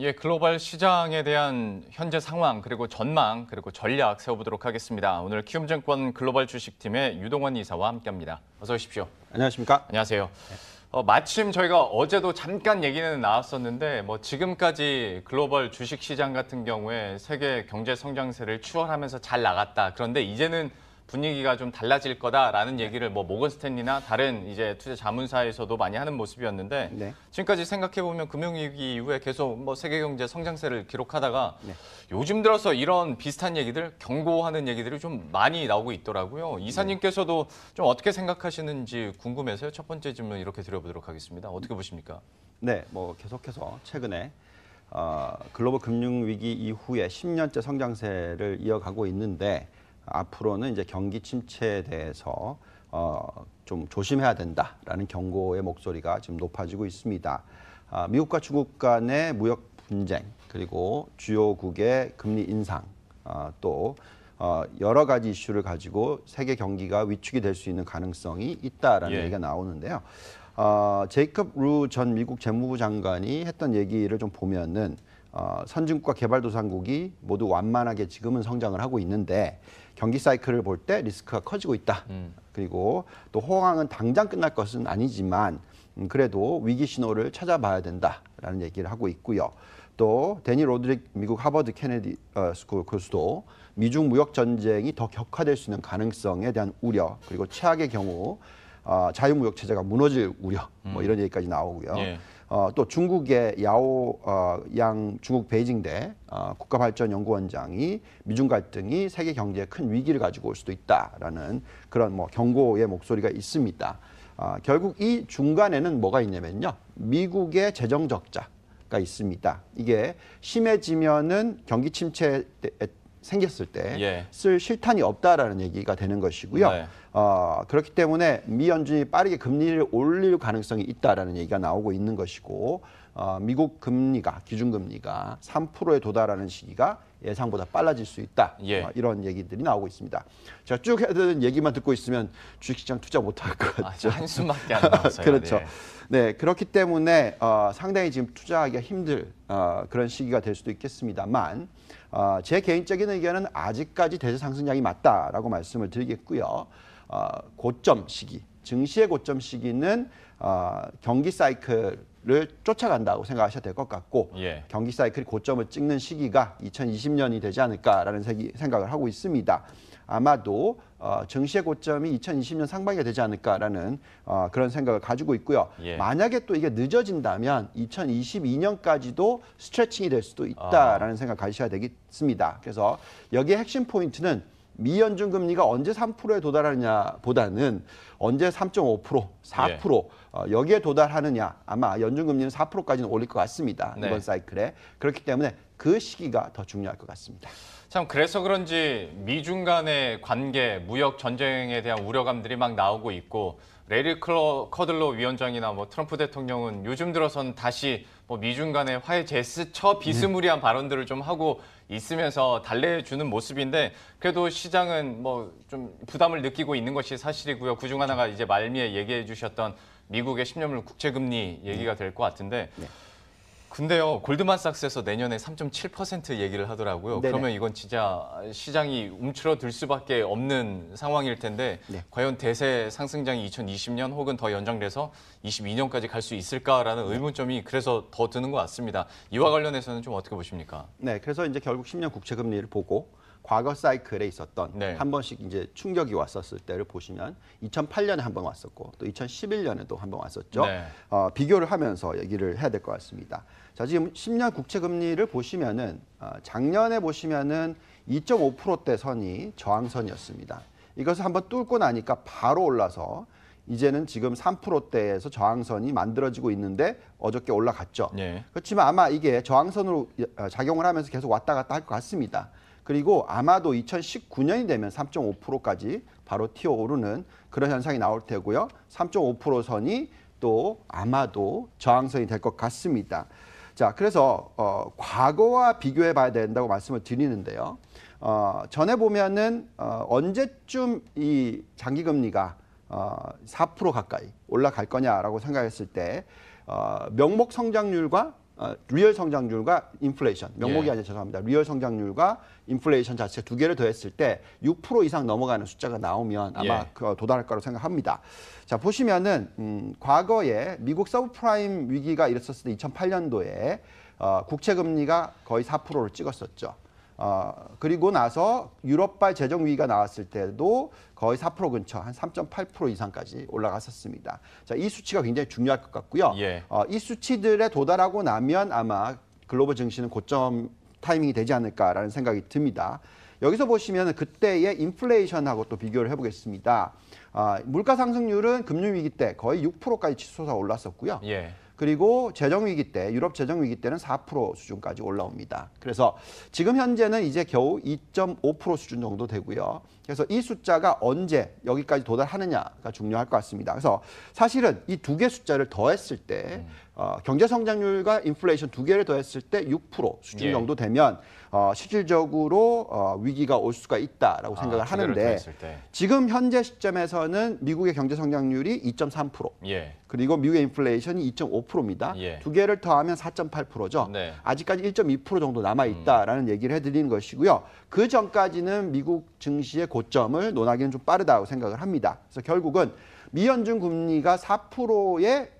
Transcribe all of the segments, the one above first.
예, 글로벌 시장에 대한 현재 상황, 그리고 전망, 그리고 전략 세워보도록 하겠습니다. 오늘 키움증권 글로벌 주식팀의 유동원 이사와 함께합니다. 어서 오십시오. 안녕하십니까? 안녕하세요. 마침 저희가 어제도 잠깐 얘기는 나왔었는데 지금까지 글로벌 주식 시장 같은 경우에 세계 경제 성장세를 추월하면서 잘 나갔다. 그런데 이제는 분위기가 좀 달라질 거다라는 얘기를 모건 스탠리나 다른 이제 투자 자문사에서도 많이 하는 모습이었는데 네. 지금까지 생각해 보면 금융위기 이후에 계속 세계 경제 성장세를 기록하다가 네. 요즘 들어서 이런 비슷한 얘기들, 경고하는 얘기들이 좀 많이 나오고 있더라고요. 이사님께서도 좀 어떻게 생각하시는지 궁금해서요. 첫 번째 질문 이렇게 드려보도록 하겠습니다. 어떻게 보십니까? 네, 계속해서 최근에 글로벌 금융위기 이후에 10년째 성장세를 이어가고 있는데 앞으로는 이제 경기 침체에 대해서 좀 조심해야 된다라는 경고의 목소리가 지금 높아지고 있습니다. 미국과 중국 간의 무역 분쟁 그리고 주요국의 금리 인상 또 여러 가지 이슈를 가지고 세계 경기가 위축이 될 수 있는 가능성이 있다라는 얘기가 나오는데요. 제이콥 루 전 미국 재무부 장관이 했던 얘기를 좀 보면은 선진국과 개발도상국이 모두 완만하게 지금은 성장을 하고 있는데 경기 사이클을 볼 때 리스크가 커지고 있다. 그리고 또 호황은 당장 끝날 것은 아니지만 그래도 위기 신호를 찾아봐야 된다라는 얘기를 하고 있고요. 또 데니 로드릭 미국 하버드 케네디 스쿨 교수도 미중 무역 전쟁이 더 격화될 수 있는 가능성에 대한 우려 그리고 최악의 경우 자유무역 체제가 무너질 우려 이런 얘기까지 나오고요. 또 중국의 야오양 중국 베이징대 국가발전연구원장이 미중 갈등이 세계 경제에 큰 위기를 가지고 올 수도 있다라는 그런 경고의 목소리가 있습니다. 결국 이 중간에는 뭐가 있냐면요. 미국의 재정 적자가 있습니다. 이게 심해지면은 경기 침체 생겼을 때 쓸 실탄이 없다라는 얘기가 되는 것이고요. 그렇기 때문에 미 연준이 빠르게 금리를 올릴 가능성이 있다라는 얘기가 나오고 있는 것이고 미국 금리가 기준금리가 3%에 도달하는 시기가 예상보다 빨라질 수 있다. 이런 얘기들이 나오고 있습니다. 제가 쭉 해야 되는 얘기만 듣고 있으면 주식시장 투자 못할 것 같죠. 한숨밖에 안 나왔어요. 그렇죠. 네, 그렇기 때문에 상당히 지금 투자하기가 힘들 그런 시기가 될 수도 있겠습니다만 제 개인적인 의견은 아직까지 대세 상승장이 맞다라고 말씀을 드리겠고요. 고점 시기, 증시의 고점 시기는 경기 사이클을 쫓아간다고 생각하셔도 될 것 같고 경기 사이클이 고점을 찍는 시기가 2020년이 되지 않을까라는 생각을 하고 있습니다. 아마도 증시의 고점이 2020년 상반기가 되지 않을까라는 그런 생각을 가지고 있고요. 만약에 또 이게 늦어진다면 2022년까지도 스트레칭이 될 수도 있다라는 생각 가지셔야 되겠습니다. 그래서 여기에 핵심 포인트는 미 연준 금리가 언제 3%에 도달하느냐보다는 언제 3.5%, 4% 여기에 도달하느냐. 아마 연준 금리는 4%까지는 올릴 것 같습니다. 이번 사이클에. 그렇기 때문에 그 시기가 더 중요할 것 같습니다. 참 그래서 그런지 미중 간의 관계, 무역 전쟁에 대한 우려감들이 막 나오고 있고 레리 커들로 위원장이나 트럼프 대통령은 요즘 들어서는 다시 미중 간의 화해 제스처 비스무리한 발언들을 좀 하고 있으면서 달래주는 모습인데 그래도 시장은 좀 부담을 느끼고 있는 것이 사실이고요. 그중 하나가 이제 말미에 얘기해 주셨던 미국의 10년물 국채금리 얘기가 될 것 같은데 근데요, 골드만삭스에서 내년에 3.7% 얘기를 하더라고요. 그러면 이건 진짜 시장이 움츠러들 수밖에 없는 상황일 텐데 과연 대세 상승장이 2020년 혹은 더 연장돼서 22년까지 갈 수 있을까라는 의문점이 그래서 더 드는 것 같습니다. 이와 관련해서는 좀 어떻게 보십니까? 네, 그래서 이제 결국 10년 국채 금리를 보고 과거 사이클에 있었던 한 번씩 이제 충격이 왔었을 때를 보시면 2008년에 한 번 왔었고 또 2011년에도 한 번 왔었죠. 비교를 하면서 얘기를 해야 될 것 같습니다. 자, 지금 10년 국채 금리를 보시면은 작년에 보시면은 2.5%대 선이 저항선이었습니다. 이것을 한번 뚫고 나니까 바로 올라서 이제는 지금 3%대에서 저항선이 만들어지고 있는데 어저께 올라갔죠. 그렇지만 아마 이게 저항선으로 작용을 하면서 계속 왔다 갔다 할 것 같습니다. 그리고 아마도 2019년이 되면 3.5%까지 바로 튀어오르는 그런 현상이 나올 테고요. 3.5% 선이 또 아마도 저항선이 될 것 같습니다. 자, 그래서 과거와 비교해 봐야 된다고 말씀을 드리는데요. 전에 보면은 언제쯤 이 장기금리가 4% 가까이 올라갈 거냐라고 생각했을 때 명목 성장률과 리얼 성장률과 인플레이션, 명목이 예. 아니라 죄송합니다. 리얼 성장률과 인플레이션 자체 두 개를 더했을 때 6% 이상 넘어가는 숫자가 나오면 아마 예. 도달할 거라고 생각합니다. 자, 보시면은 과거에 미국 서브프라임 위기가 일었었을 때 2008년도에 국채 금리가 거의 4%를 찍었었죠. 그리고 나서 유럽발 재정 위기가 나왔을 때도 거의 4% 근처, 한 3.8% 이상까지 올라갔었습니다. 자, 이 수치가 굉장히 중요할 것 같고요. 예. 이 수치들에 도달하고 나면 아마 글로벌 증시는 고점 타이밍이 되지 않을까라는 생각이 듭니다. 여기서 보시면 그때의 인플레이션하고 또 비교를 해보겠습니다. 물가 상승률은 금융위기 때 거의 6%까지 치솟아 올랐었고요. 예. 그리고 재정위기 때, 유럽 재정위기 때는 4% 수준까지 올라옵니다. 그래서 지금 현재는 이제 겨우 2.5% 수준 정도 되고요. 그래서 이 숫자가 언제 여기까지 도달하느냐가 중요할 것 같습니다. 그래서 사실은 이 두 개 숫자를 더했을 때 경제 성장률과 인플레이션 두 개를 더했을 때 6% 수준 예. 정도 되면 실질적으로 위기가 올 수가 있다라고 생각을 두 개를 하는데 더했을 때. 지금 현재 시점에서는 미국의 경제 성장률이 2.3%. 예. 그리고 미국의 인플레이션이 2.5%입니다. 예. 두 개를 더하면 4.8%죠. 네. 아직까지 1.2% 정도 남아있다라는 얘기를 해드리는 것이고요. 그 전까지는 미국 증시의 고점을 논하기는 좀 빠르다고 생각을 합니다. 그래서 결국은 미연준 금리가 4%에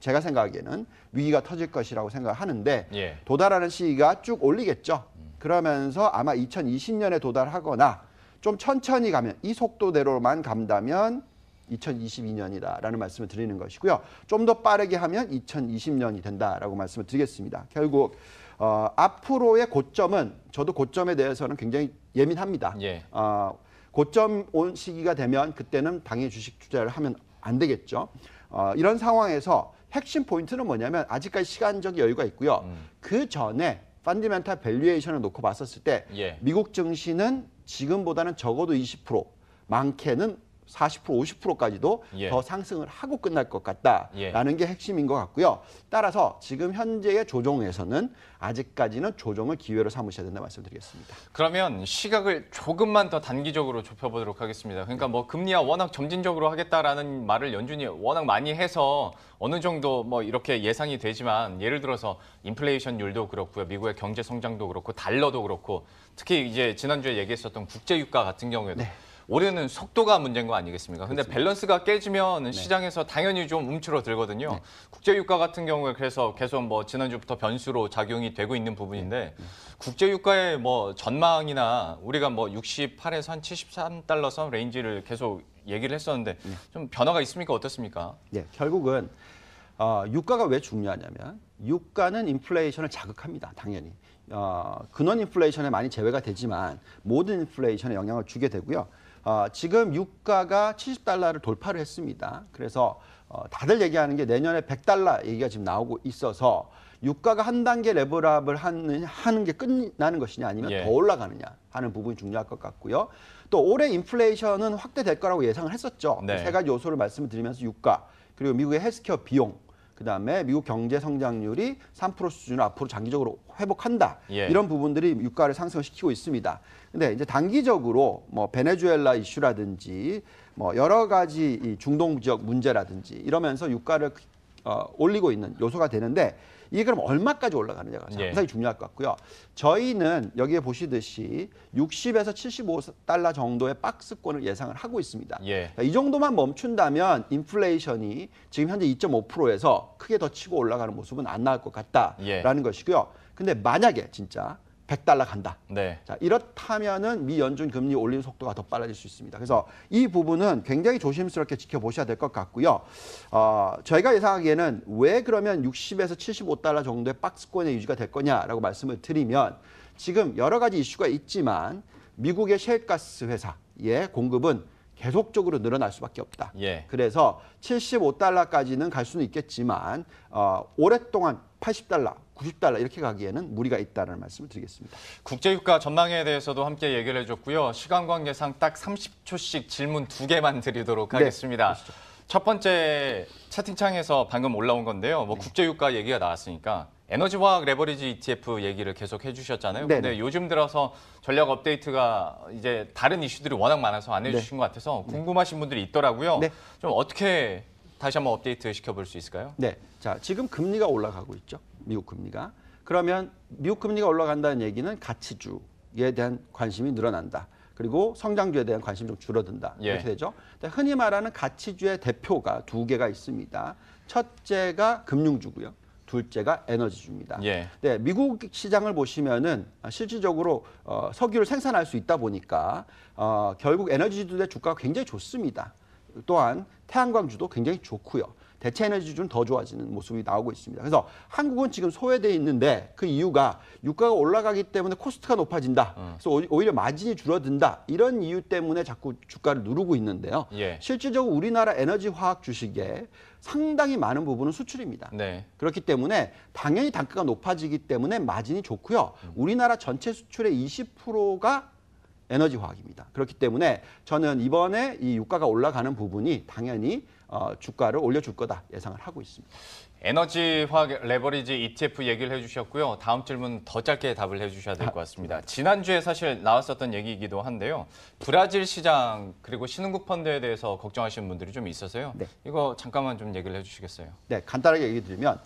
제가 생각하기에는 위기가 터질 것이라고 생각하는데 예. 도달하는 시기가 쭉 올리겠죠. 그러면서 아마 2020년에 도달하거나 좀 천천히 가면 이 속도대로만 간다면 2022년이다라는 말씀을 드리는 것이고요. 좀 더 빠르게 하면 2020년이 된다라고 말씀을 드리겠습니다. 결국 앞으로의 고점은 저도 고점에 대해서는 굉장히 예민합니다. 예. 고점 온 시기가 되면 그때는 당연히 주식 투자를 하면 안 되겠죠. 이런 상황에서 핵심 포인트는 뭐냐면 아직까지 시간적 여유가 있고요. 그 전에 펀디멘탈 밸류에이션을 놓고 봤었을 때 예. 미국 증시는 지금보다는 적어도 20%, 많게는 40%, 50%까지도 예. 더 상승을 하고 끝날 것 같다라는 예. 게 핵심인 것 같고요. 따라서 지금 현재의 조정에서는 아직까지는 조정을 기회로 삼으셔야 된다 말씀드리겠습니다. 그러면 시각을 조금만 더 단기적으로 좁혀보도록 하겠습니다. 그러니까 뭐 금리야 워낙 점진적으로 하겠다라는 말을 연준이 워낙 많이 해서 어느 정도 뭐 이렇게 예상이 되지만 예를 들어서 인플레이션율도 그렇고요. 미국의 경제 성장도 그렇고 달러도 그렇고 특히 이제 지난주에 얘기했었던 국제유가 같은 경우에도 네. 올해는 속도가 문제인 거 아니겠습니까? 근데 밸런스가 깨지면 시장에서 당연히 좀 움츠러들거든요. 네. 국제유가 같은 경우에 그래서 계속 뭐 지난주부터 변수로 작용이 되고 있는 부분인데 국제유가의 뭐 전망이나 우리가 뭐 68에서 한 73달러 선 레인지를 계속 얘기를 했었는데 좀 변화가 있습니까? 어떻습니까? 예, 결국은 유가가 왜 중요하냐면 유가는 인플레이션을 자극합니다. 당연히. 근원 인플레이션에 많이 제외가 되지만 모든 인플레이션에 영향을 주게 되고요. 지금 유가가 70달러를 돌파를 했습니다. 그래서 다들 얘기하는 게 내년에 100달러 얘기가 지금 나오고 있어서 유가가 한 단계 레벨업을 하는 게 끝나는 것이냐 아니면 예. 더 올라가느냐 하는 부분이 중요할 것 같고요. 또 올해 인플레이션은 확대될 거라고 예상을 했었죠. 네. 세 가지 요소를 말씀을 드리면서 유가, 그리고 미국의 헬스케어 비용, 그다음에 미국 경제 성장률이 3% 수준을 앞으로 장기적으로 회복한다. 예. 이런 부분들이 유가를 상승시키고 있습니다. 근데 이제 단기적으로 뭐 베네수엘라 이슈라든지 뭐 여러 가지 이 중동 지역 문제라든지 이러면서 유가를 올리고 있는 요소가 되는데 이게 그럼 얼마까지 올라가느냐가 상당히 중요할 것 같고요. 저희는 여기에 보시듯이 60에서 75달러 정도의 박스권을 예상을 하고 있습니다. 예. 이 정도만 멈춘다면 인플레이션이 지금 현재 2.5%에서 크게 더 치고 올라가는 모습은 안 나올 것 같다라는 것이고요. 근데 만약에 진짜 100달러 간다. 네. 자, 이렇다면은 미 연준 금리 올리는 속도가 더 빨라질 수 있습니다. 그래서 이 부분은 굉장히 조심스럽게 지켜보셔야 될 것 같고요. 저희가 예상하기에는 왜 그러면 60에서 75달러 정도의 박스권의 유지가 될 거냐라고 말씀을 드리면 지금 여러 가지 이슈가 있지만 미국의 셰일가스 회사의 공급은 계속적으로 늘어날 수밖에 없다. 예. 그래서 75달러까지는 갈 수는 있겠지만 오랫동안 80달러, 90달러 이렇게 가기에는 무리가 있다는 말씀을 드리겠습니다. 국제유가 전망에 대해서도 함께 얘기를 해줬고요. 시간 관계상 딱 30초씩 질문 2개만 드리도록 하겠습니다. 그러시죠. 첫 번째 채팅창에서 방금 올라온 건데요. 뭐 국제유가 얘기가 나왔으니까 에너지화학 레버리지 ETF 얘기를 계속 해주셨잖아요. 네네. 근데 요즘 들어서 전략 업데이트가 이제 다른 이슈들이 워낙 많아서 안 해주신 것 같아서 궁금하신 분들이 있더라고요. 네. 좀 어떻게 다시 한번 업데이트 시켜볼 수 있을까요? 네, 자 지금 금리가 올라가고 있죠. 미국 금리가. 그러면 미국 금리가 올라간다는 얘기는 가치주에 대한 관심이 늘어난다. 그리고 성장주에 대한 관심이 좀 줄어든다. 예. 이렇게 되죠. 흔히 말하는 가치주의 대표가 두 개가 있습니다. 첫째가 금융주고요. 둘째가 에너지주입니다. 예. 네, 미국 시장을 보시면은 실질적으로 석유를 생산할 수 있다 보니까 결국 에너지주들의 주가가 굉장히 좋습니다. 또한 태양광주도 굉장히 좋고요. 대체 에너지주는 더 좋아지는 모습이 나오고 있습니다. 그래서 한국은 지금 소외돼 있는데 그 이유가 유가가 올라가기 때문에 코스트가 높아진다. 그래서 오히려 마진이 줄어든다. 이런 이유 때문에 자꾸 주가를 누르고 있는데요. 예. 실질적으로 우리나라 에너지 화학 주식의 상당히 많은 부분은 수출입니다. 네. 그렇기 때문에 당연히 단가가 높아지기 때문에 마진이 좋고요. 우리나라 전체 수출의 20%가 에너지 화학입니다. 그렇기 때문에 저는 이번에 이 유가가 올라가는 부분이 당연히 주가를 올려줄 거다 예상을 하고 있습니다. 에너지 화학 레버리지 ETF 얘기를 해주셨고요. 다음 질문 더 짧게 답을 해주셔야 될 것 같습니다. 지난주에 사실 나왔었던 얘기이기도 한데요. 브라질 시장 그리고 신흥국 펀드에 대해서 걱정하시는 분들이 좀 있어서요. 네. 이거 잠깐만 좀 얘기를 해주시겠어요? 네, 간단하게 얘기 드리면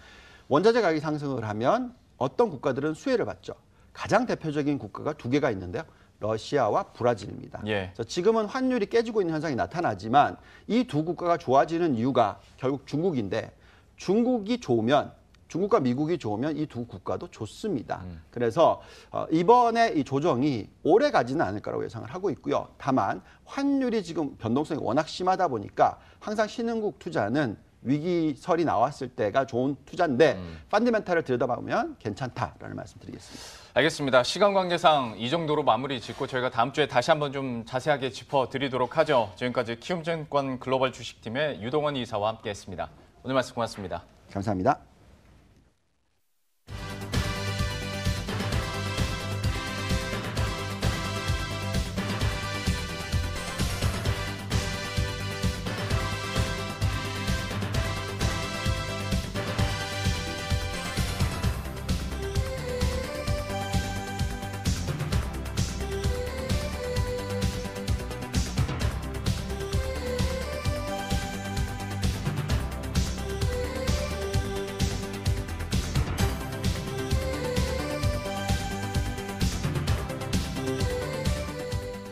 원자재 가격이 상승을 하면 어떤 국가들은 수혜를 받죠. 가장 대표적인 국가가 두 개가 있는데요. 러시아와 브라질입니다. 예. 그래서 지금은 환율이 깨지고 있는 현상이 나타나지만 이 두 국가가 좋아지는 이유가 결국 중국인데 중국이 좋으면 중국과 미국이 좋으면 이 두 국가도 좋습니다. 그래서 이번에 이 조정이 오래 가지는 않을 거라고 예상을 하고 있고요. 다만 환율이 지금 변동성이 워낙 심하다 보니까 항상 신흥국 투자는 위기설이 나왔을 때가 좋은 투자인데 펀더멘탈을 들여다보면 괜찮다라는 말씀드리겠습니다. 알겠습니다. 시간 관계상 이 정도로 마무리 짓고 저희가 다음 주에 다시 한번 좀 자세하게 짚어드리도록 하죠. 지금까지 키움증권 글로벌 주식팀의 유동원 이사와 함께했습니다. 오늘 말씀 고맙습니다. 감사합니다.